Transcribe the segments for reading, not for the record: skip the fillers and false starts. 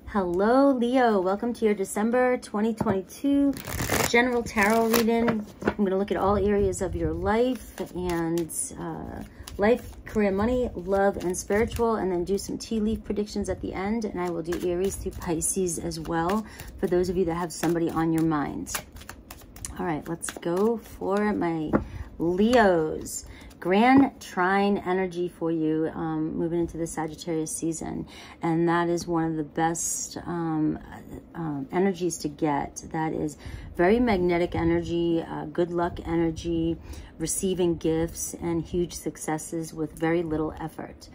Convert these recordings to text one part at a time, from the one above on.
Hello, Leo. Welcome to your December 2022 general tarot reading. I'm going to look at all areas of your life and life, career, money, love, and spiritual, and then do some tea leaf predictions at the end. And I will do Aries through Pisces as well for those of you that have somebody on your mind. All right, let's go for my Leos. Grand trine energy for you moving into the Sagittarius season, and that is one of the best energies to get. That is very magnetic energy, good luck energy, receiving gifts and huge successes with very little effort.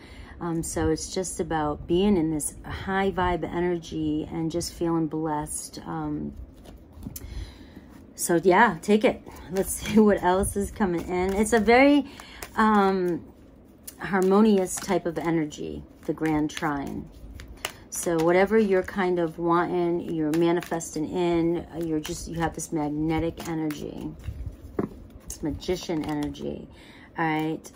So it's just about being in this high vibe energy and just feeling blessed. So yeah, take it. Let's see what else is coming in. It's a very harmonious type of energy, the grand trine. So whatever you're kind of wanting, you're manifesting in, you have this magnetic energy, this magician energy. All right,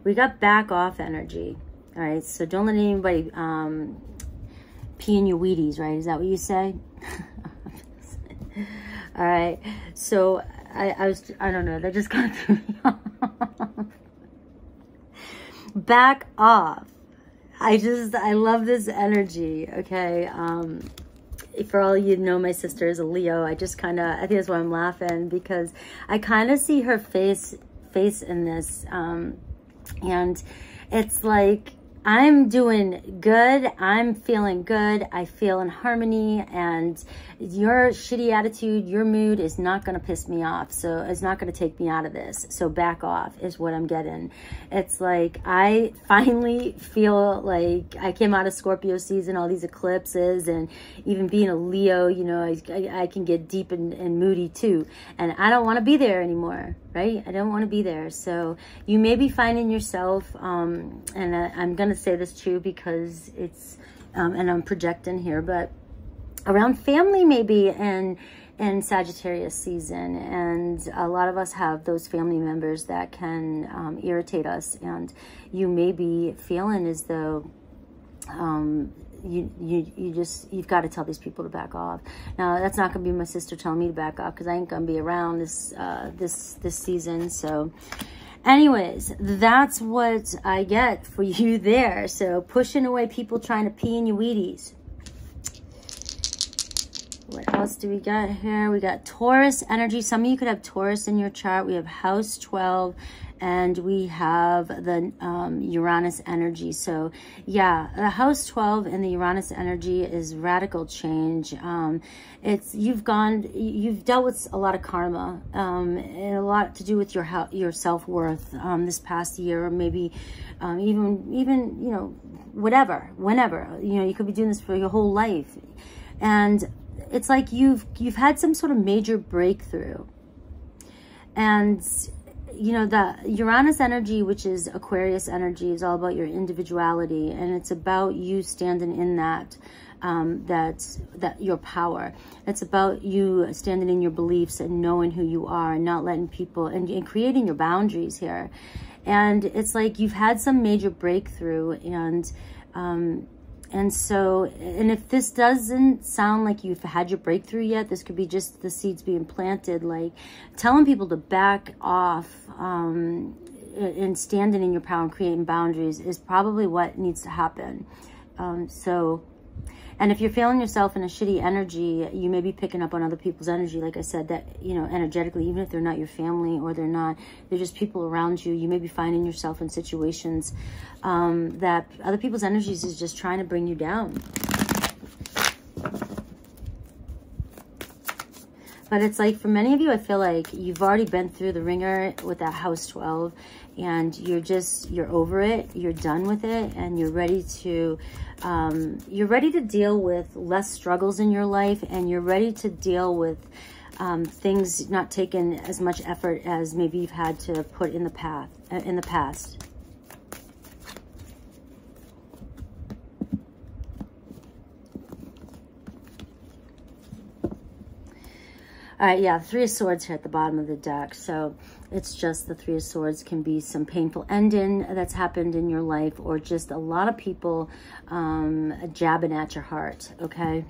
we got back off energy. All right, so don't let anybody pee in your Wheaties, right? Is that what you say? All right, so I don't know, that just kind of threw me off. Back off. I love this energy, okay? For all you know, my sister is a Leo. I think that's why I'm laughing, because I kind of see her face in this, and it's like, I'm doing good, I'm feeling good, I feel in harmony, and your shitty attitude, your mood is not going to piss me off, so it's not going to take me out of this. So back off is what I'm getting. It's like I finally feel like I came out of Scorpio season, all these eclipses, and even being a Leo, you know, I can get deep and moody too, and I don't want to be there anymore, right? I don't want to be there. So you may be finding yourself, and I'm going to say this too because it's, and I'm projecting here, but around family maybe in Sagittarius season, and a lot of us have those family members that can irritate us, and you may be feeling as though you've got to tell these people to back off. Now that's not gonna be my sister telling me to back off, because I ain't gonna be around this this season. So anyways, that's what I get for you there. So pushing away people trying to pee in your Wheaties. What else do we got here? We got Taurus energy. Some of you could have Taurus in your chart. We have house 12, and we have the Uranus energy. So yeah, the house 12 and the Uranus energy is radical change. You've dealt with a lot of karma, and a lot to do with your self-worth this past year, or maybe even you know, whenever, you know, you could be doing this for your whole life. And it's like you've had some sort of major breakthrough. And you know, the Uranus energy, which is Aquarius energy, is all about your individuality, and it's about you standing in that your power. It's about you standing in your beliefs and knowing who you are, and not letting people, and creating your boundaries here. And it's like you've had some major breakthrough, and so, and if this doesn't sound like you've had your breakthrough yet, this could be just the seeds being planted, like telling people to back off and standing in your power and creating boundaries is probably what needs to happen. And if you're feeling yourself in a shitty energy, you may be picking up on other people's energy, like I said, that, you know, energetically, even if they're not your family, or they're just people around you, you may be finding yourself in situations that other people's energies is just trying to bring you down. But it's like, for many of you, I feel like you've already been through the ringer with that house 12, and you're over it, you're done with it, and you're ready to deal with less struggles in your life, and you're ready to deal with things not taking as much effort as maybe you've had to put in the past. All right, yeah, Three of Swords here at the bottom of the deck. So it's just the Three of Swords can be some painful ending that's happened in your life, or just a lot of people jabbing at your heart, okay?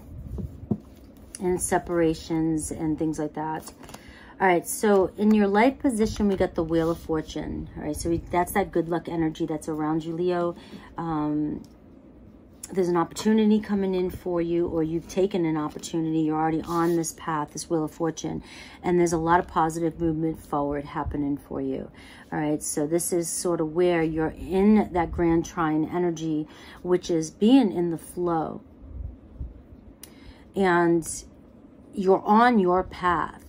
And separations and things like that. All right, so in your life position, we got the Wheel of Fortune. All right, so that's that good luck energy that's around you, Leo. There's an opportunity coming in for you, or you've taken an opportunity. You're already on this path, this Wheel of Fortune, and there's a lot of positive movement forward happening for you. All right, so this is sort of where you're in that Grand Trine energy, which is being in the flow. And you're on your path.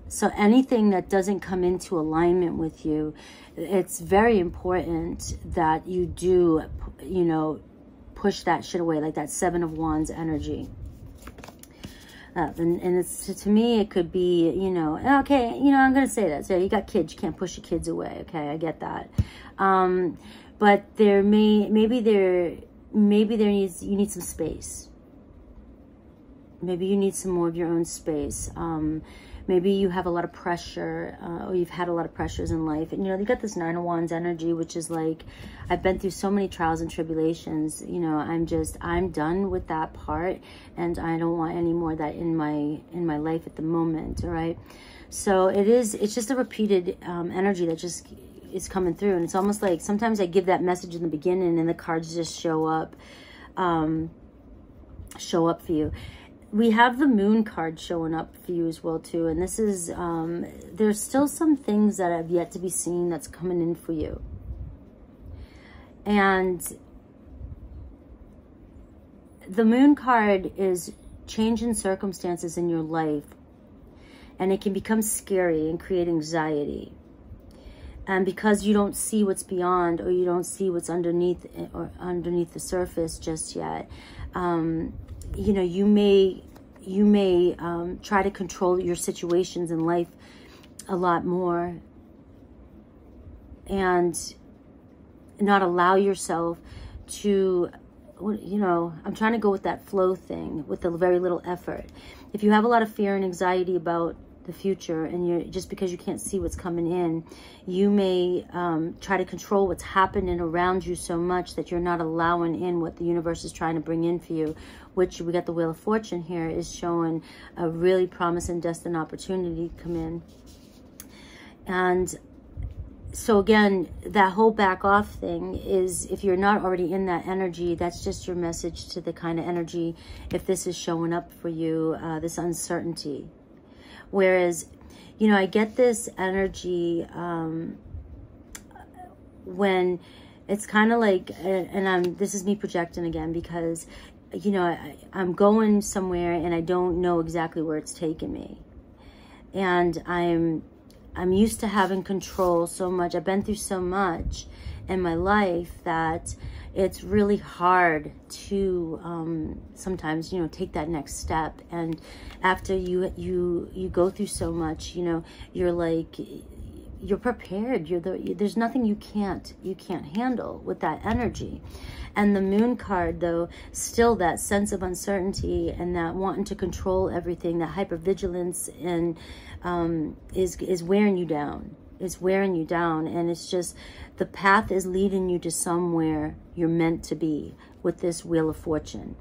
So anything that doesn't come into alignment with you, it's very important that you do, you know, push that shit away, like that Seven of Wands energy. And it's, to me, it could be, you know, okay, you know, I'm going to say that. So you got kids, you can't push your kids away. Okay, I get that. But there maybe there needs, you need some space. Maybe you need some more of your own space. Maybe you have a lot of pressure, or you've had a lot of pressures in life. And, you know, you got this Nine of Wands energy, which is like, I've been through so many trials and tribulations. You know, I'm done with that part. And I don't want any more of that in my life at the moment, all right? So it's just a repeated energy that just is coming through. And it's almost like sometimes I give that message in the beginning and the cards just show up for you. We have the Moon card showing up for you as well, too. And this is, there's still some things that have yet to be seen that's coming in for you. And the Moon card is changing circumstances in your life. And it can become scary and create anxiety. And because you don't see what's beyond, or you don't see what's underneath, or underneath the surface just yet, you know, you may try to control your situations in life a lot more, and not allow yourself to, you know, I'm trying to go with that flow thing with a very little effort. If you have a lot of fear and anxiety about the future, and you're just because you can't see what's coming in, you may try to control what's happening around you so much that you're not allowing in what the universe is trying to bring in for you, which we got the Wheel of Fortune here is showing a really promising destined opportunity come in. And so again, that whole back off thing is, if you're not already in that energy, that's just your message to the kind of energy, if this is showing up for you, this uncertainty. Whereas, you know, I get this energy when it's kind of like, and this is me projecting again, because, you know, I'm going somewhere and I don't know exactly where it's taking me. And I'm used to having control so much. I've been through so much in my life that it's really hard to sometimes, you know, take that next step. And after you go through so much, you know, you're like, you're prepared. There's nothing you can't handle with that energy. And the Moon card, though, still that sense of uncertainty and that wanting to control everything, that hypervigilance, and is wearing you down. It's wearing you down, and it's just, the path is leading you to somewhere you're meant to be with this Wheel of Fortune.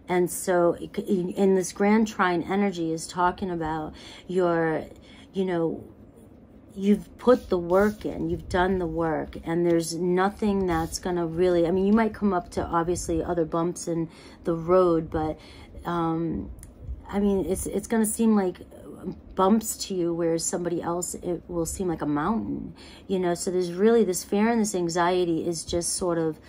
And so in this Grand Trine energy is talking about your, you know, you've put the work in, you've done the work, and there's nothing that's going to really, I mean, you might come up to obviously other bumps in the road, but I mean, it's going to seem like bumps to you, whereas somebody else, it will seem like a mountain, you know. So there's really this fear and this anxiety is just sort of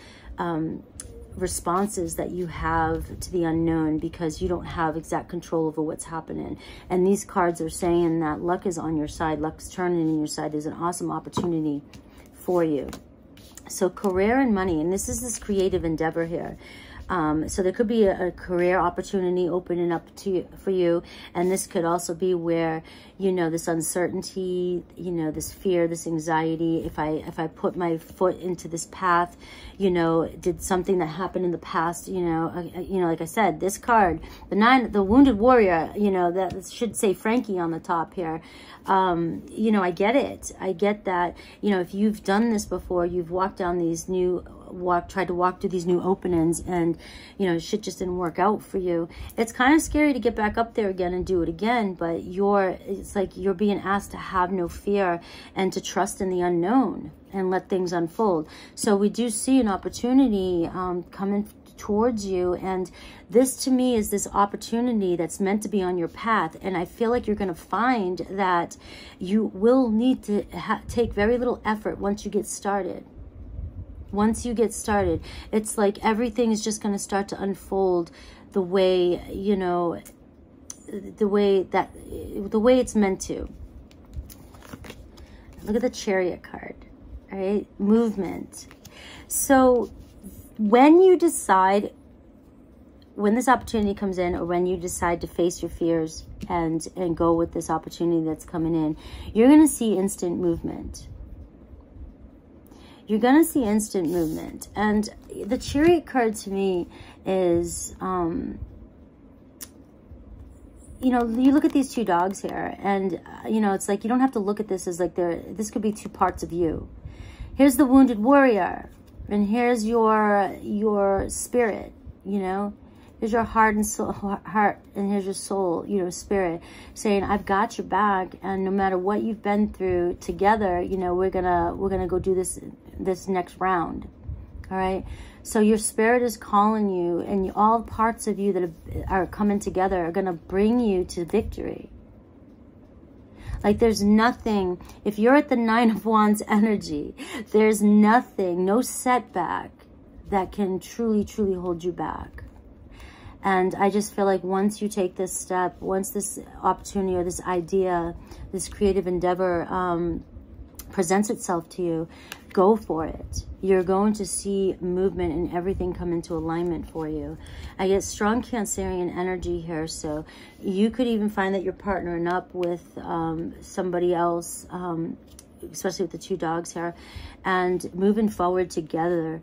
responses that you have to the unknown, because you don't have exact control over what's happening. And these cards are saying that luck is on your side, luck's turning in your side. There's an awesome opportunity for you. So career and money, and this is this creative endeavor here. So there could be a career opportunity opening up for you. And this could also be where, you know, this uncertainty, you know, this fear, this anxiety, if I put my foot into this path, you know, did something that happened in the past, you know, like I said, this card, the Wounded Warrior, you know, that should say Frankie on the top here. You know, I get it. I get that, you know, if you've done this before, you've walked down these tried to walk through these new openings, and, you know, shit just didn't work out for you. It's kind of scary to get back up there again and do it again, but it's like you're being asked to have no fear and to trust in the unknown and let things unfold. So we do see an opportunity coming towards you, and this to me is this opportunity that's meant to be on your path. And I feel like you're going to find that you will need to take very little effort once you get started. Once you get started, it's like everything is just going to start to unfold the way, you know, the way it's meant to. Look at the Chariot card, right? Movement. So when you decide, when this opportunity comes in, or when you decide to face your fears and go with this opportunity that's coming in, you're going to see instant movement. You're going to see instant movement. And the Chariot card to me is, you know, you look at these two dogs here, and, you know, it's like you don't have to look at this as like this could be two parts of you. Here's the Wounded Warrior, and here's your spirit, you know. Here's your heart and soul, and here's your soul, you know, spirit, saying, I've got your back, and no matter what you've been through together, you know, we're gonna go do this next round. All right. So your spirit is calling you, and all parts of you that are coming together are gonna bring you to victory. Like there's nothing, if you're at the 9 of Wands energy, there's nothing, no setback that can truly, truly hold you back. And I just feel like once you take this step, once this opportunity or this idea, this creative endeavor presents itself to you, go for it. You're going to see movement and everything come into alignment for you. I get strong Cancerian energy here, so you could even find that you're partnering up with somebody else, especially with the two dogs here, and moving forward together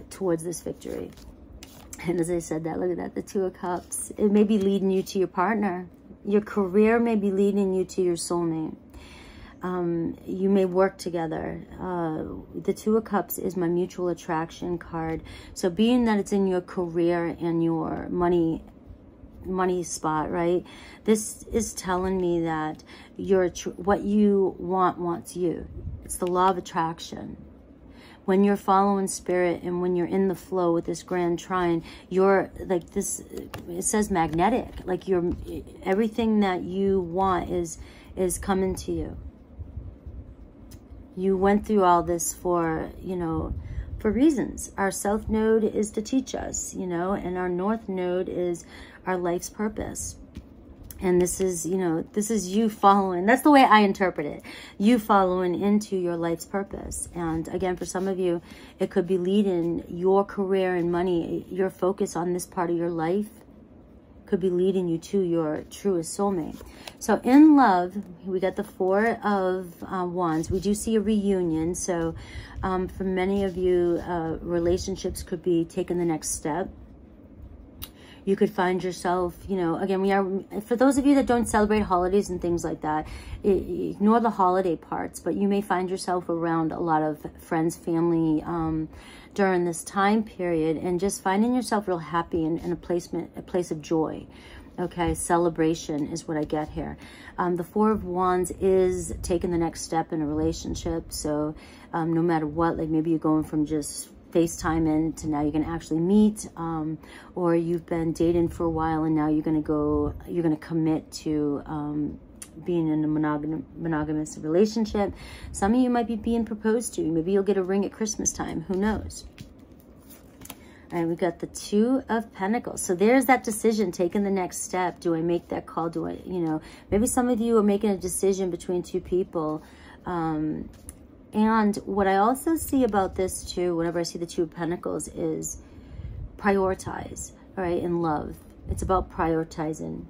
towards this victory. And as I said that, look at that, the Two of Cups. It may be leading you to your partner. Your career may be leading you to your soulmate. You may work together. The Two of Cups is my mutual attraction card. So being that it's in your career and your money spot, right? This is telling me that what you wants you. It's the law of attraction. When you're following spirit and when you're in the flow with this grand trine, you're like this, it says magnetic, like everything that you want is coming to you. You went through all this for, you know, for reasons. Our South Node is to teach us, you know, and our North Node is our life's purpose. And this is, you know, this is you following. That's the way I interpret it. You following into your life's purpose. And again, for some of you, it could be leading your career and money. Your focus on this part of your life could be leading you to your truest soulmate. So in love, we got the Four of Wands. We do see a reunion. So for many of you, relationships could be taking the next step. You could find yourself, you know, again, for those of you that don't celebrate holidays and things like that, ignore the holiday parts, but you may find yourself around a lot of friends, family during this time period, and just finding yourself real happy in a place of joy. Okay, celebration is what I get here. The Four of Wands is taking the next step in a relationship. So no matter what, like maybe you're going from just FaceTime in to now you're going to actually meet, or you've been dating for a while and now you're going to commit to being in a monogamous relationship. Some of you might be being proposed to. Maybe you'll get a ring at Christmas time. Who knows? And we got the Two of Pentacles. So there's that decision, taking the next step. Do I make that call? Do I, you know, maybe some of you are making a decision between two people. And what I also see about this too, whenever I see the Two of Pentacles, is prioritize, all right, in love. It's about prioritizing.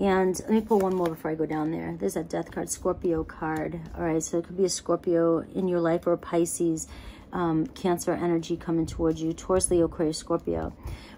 And let me pull one more before I go down there. There's that Death card, Scorpio card. All right, so it could be a Scorpio in your life, or a Pisces, Cancer energy coming towards you, Taurus, Leo, Aquarius, Scorpio.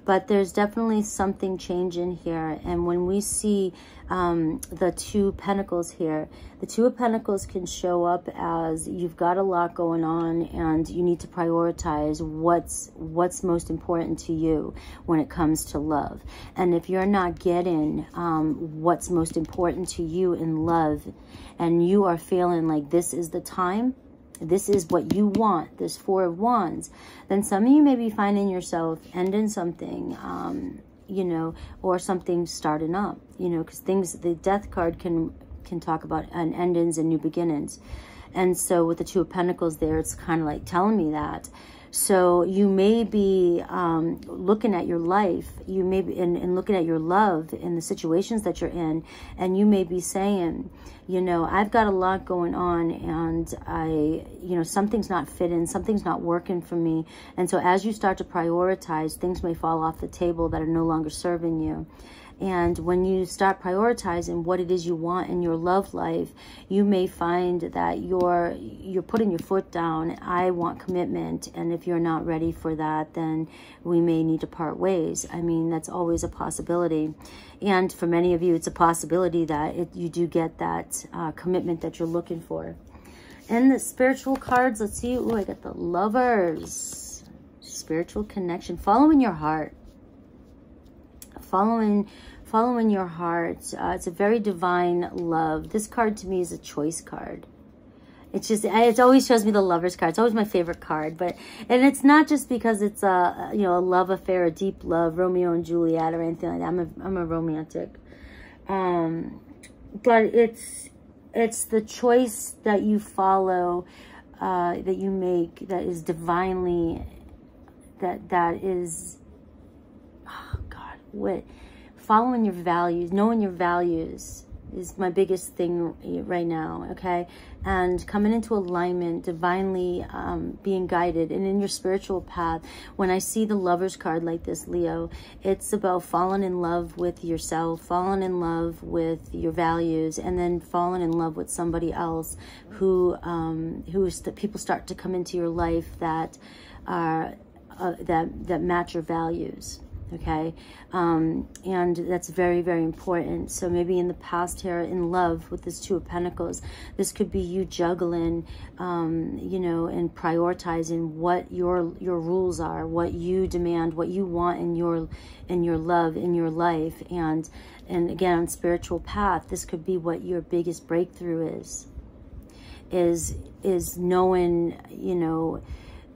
But there's definitely something changing here. And when we see the Two of Pentacles here, the Two of Pentacles can show up as you've got a lot going on and you need to prioritize what's most important to you when it comes to love. And if you're not getting what's most important to you in love, and you are feeling like this is the time, this is what you want, this Four of Wands, then some of you may be finding yourself ending something, you know, or something starting up, you know, because things, the Death card can talk about an endings and new beginnings. And so with the Two of Pentacles there, it's kind of like telling me that. So you may be looking at your life, you may be and looking at your love in the situations that you're in, and you may be saying, you know, I've got a lot going on, and you know, something's not fitting, something's not working for me. And so as you start to prioritize, things may fall off the table that are no longer serving you. And when you start prioritizing what it is you want in your love life, you may find that you're putting your foot down. I want commitment, and if you're not ready for that, then we may need to part ways. I mean, that's always a possibility. And for many of you, it's a possibility that you do get that commitment that you're looking for. And the spiritual cards, let's see. Oh, I got the Lovers. Spiritual connection, following your heart. Following your heart. It's a very divine love. This card to me is a choice card. It's just, it always shows me the Lovers card. It's always my favorite card. And it's not just because it's a, you know, a love affair, a deep love, Romeo and Juliet or anything like that. I'm a romantic. But it's the choice that you follow, that you make, that is divinely, that is, oh God, what, following your values, knowing your values is my biggest thing right now, okay? And coming into alignment, divinely being guided, and in your spiritual path. When I see the Lovers card like this, Leo, it's about falling in love with yourself, falling in love with your values, and then falling in love with somebody else who people start to come into your life that are that match your values. Okay, and that's very, very important. So maybe in the past here, in love with this Two of Pentacles, this could be you juggling, you know, and prioritizing what your rules are, what you demand, what you want in your love, in your life. And again, on spiritual path, this could be what your biggest breakthrough is knowing, you know,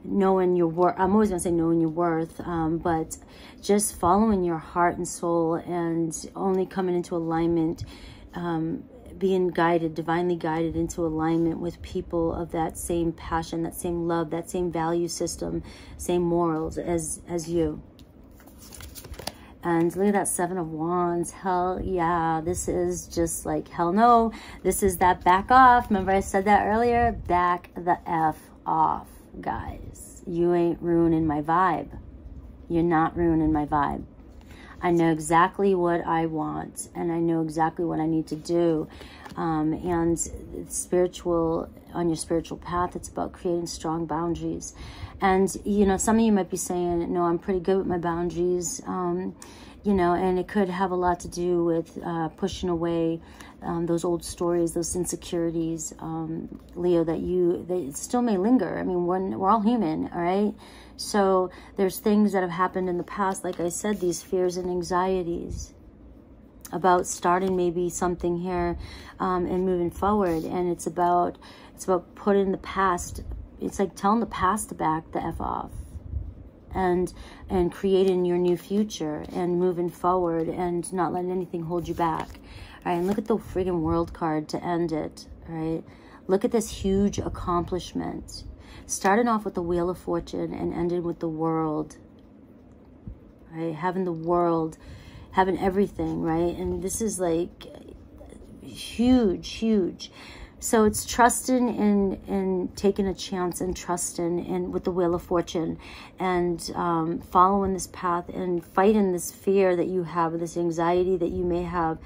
knowing your worth. I'm always going to say knowing your worth, but just following your heart and soul, and only coming into alignment, being guided, divinely guided into alignment with people of that same passion, that same love, that same value system, same morals as you. And look at that Seven of Wands. Hell yeah. This is just like, hell no. This is that back off. Remember I said that earlier? Back the F off, guys. You ain't ruining my vibe. You're not ruining my vibe. I know exactly what I want, and I know exactly what I need to do. And spiritual, on your spiritual path, it's about creating strong boundaries. And, you know, some of you might be saying, no, I'm pretty good with my boundaries, you know, and it could have a lot to do with pushing away those old stories, those insecurities, Leo, that still may linger. I mean, we're all human, all right? So there's things that have happened in the past, like I said, these fears and anxieties about starting maybe something here and moving forward. And it's about putting the past, it's like telling the past to back the F off, and creating your new future and moving forward and not letting anything hold you back. All right, and look at the friggin' World card to end it, all right? Look at this huge accomplishment. Starting off with the Wheel of Fortune and ended with the World, right? Having the World, having everything, right? And this is like huge, huge. So it's trusting in taking a chance and trusting in with the Wheel of Fortune, and following this path and fighting this fear that you have, this anxiety that you may have.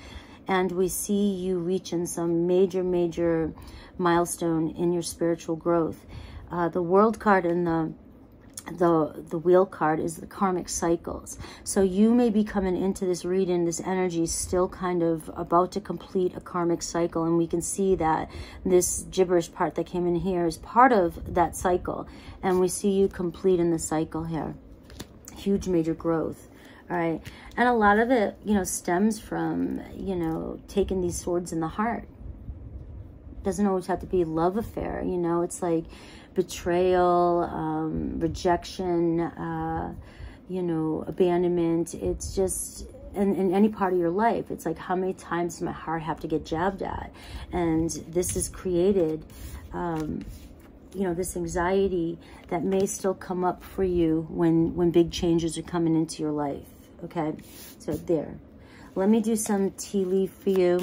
And we see you reaching some major milestone in your spiritual growth. The World card and the Wheel card is the karmic cycles. So you may be coming into this reading, this energy still kind of about to complete a karmic cycle, and we can see that this gibberish part that came in here is part of that cycle, and we see you completing the cycle here. Huge major growth. All right, and a lot of it, you know, stems from, you know, taking these swords in the heart. Doesn't always have to be a love affair, you know. It's like betrayal, rejection, you know, abandonment. It's just in any part of your life. It's like, how many times does my heart have to get jabbed at? And this is created, you know, this anxiety that may still come up for you when big changes are coming into your life. Okay, so there. Let me do some tea leaf for you,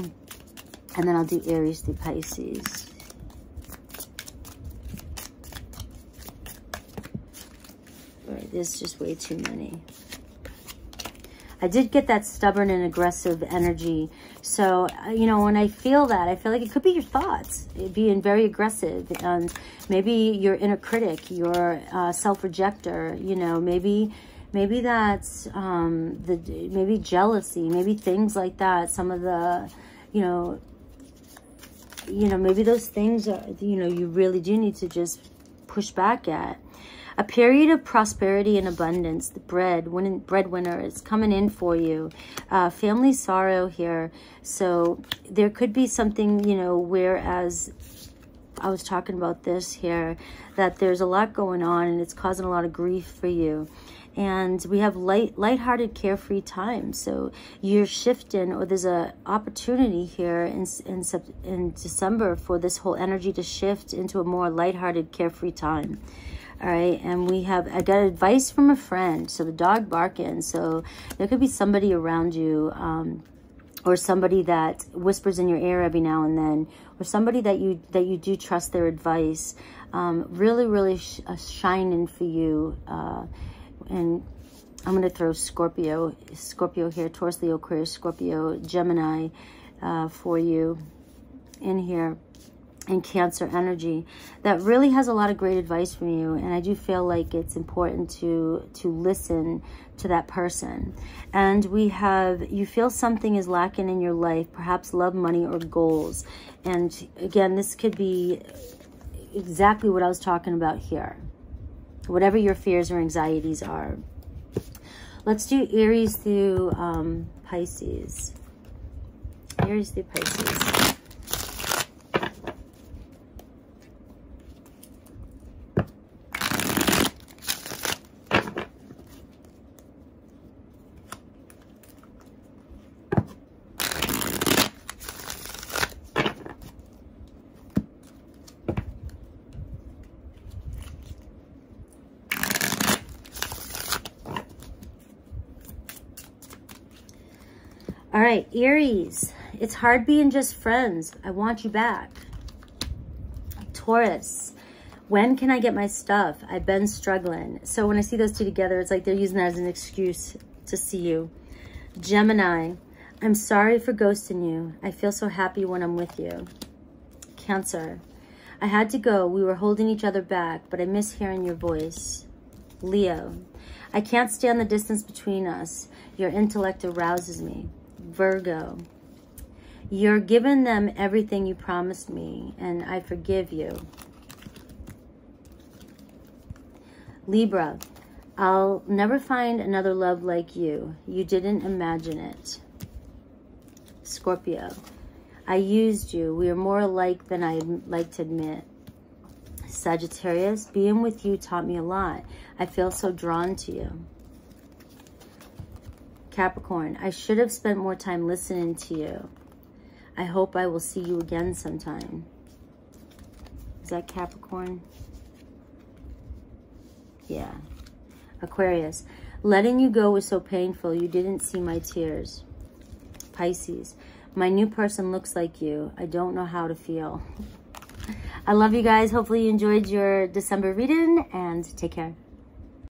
and then I'll do Aries through Pisces. All right, there's just way too many. I did get that stubborn and aggressive energy. So, you know, when I feel that, I feel like it could be your thoughts being very aggressive. And maybe your inner critic, your self-rejector, you know, maybe that's maybe jealousy, maybe things like that. Some of the, you know, maybe those things are, you know, you really do need to just push back at. A period of prosperity and abundance. The breadwinner is coming in for you. Family sorrow here. So there could be something, you know, whereas I was talking about this here, that there's a lot going on and it's causing a lot of grief for you. And we have lighthearted, carefree time. So you're shifting, or there's a opportunity here in December for this whole energy to shift into a more lighthearted, carefree time. All right, and I got advice from a friend. So the dog barking. So there could be somebody around you, or somebody that whispers in your ear every now and then, or somebody that you do trust their advice. Really shining for you. And I'm going to throw Scorpio here, Taurus, Leo, Aquarius, Scorpio, Gemini for you in here, and Cancer energy that really has a lot of great advice from you. And I do feel like it's important to listen to that person. And you feel something is lacking in your life, perhaps love, money, or goals. And again, this could be exactly what I was talking about here. Whatever your fears or anxieties are. Let's do Aries through Pisces. Aries through Pisces. All right, Aries, it's hard being just friends. I want you back. Taurus, when can I get my stuff? I've been struggling. So when I see those two together, it's like they're using that as an excuse to see you. Gemini, I'm sorry for ghosting you. I feel so happy when I'm with you. Cancer, I had to go. We were holding each other back, but I miss hearing your voice. Leo, I can't stand the distance between us. Your intellect arouses me. Virgo, you're giving them everything you promised me, and I forgive you. Libra, I'll never find another love like you. You didn't imagine it. Scorpio, I used you. We are more alike than I'd like to admit. Sagittarius, being with you taught me a lot. I feel so drawn to you. Capricorn, I should have spent more time listening to you. I hope I will see you again sometime. Is that Capricorn? Yeah. Aquarius, letting you go was so painful. You didn't see my tears. Pisces, my new person looks like you. I don't know how to feel. I love you guys. Hopefully you enjoyed your December reading, and take care.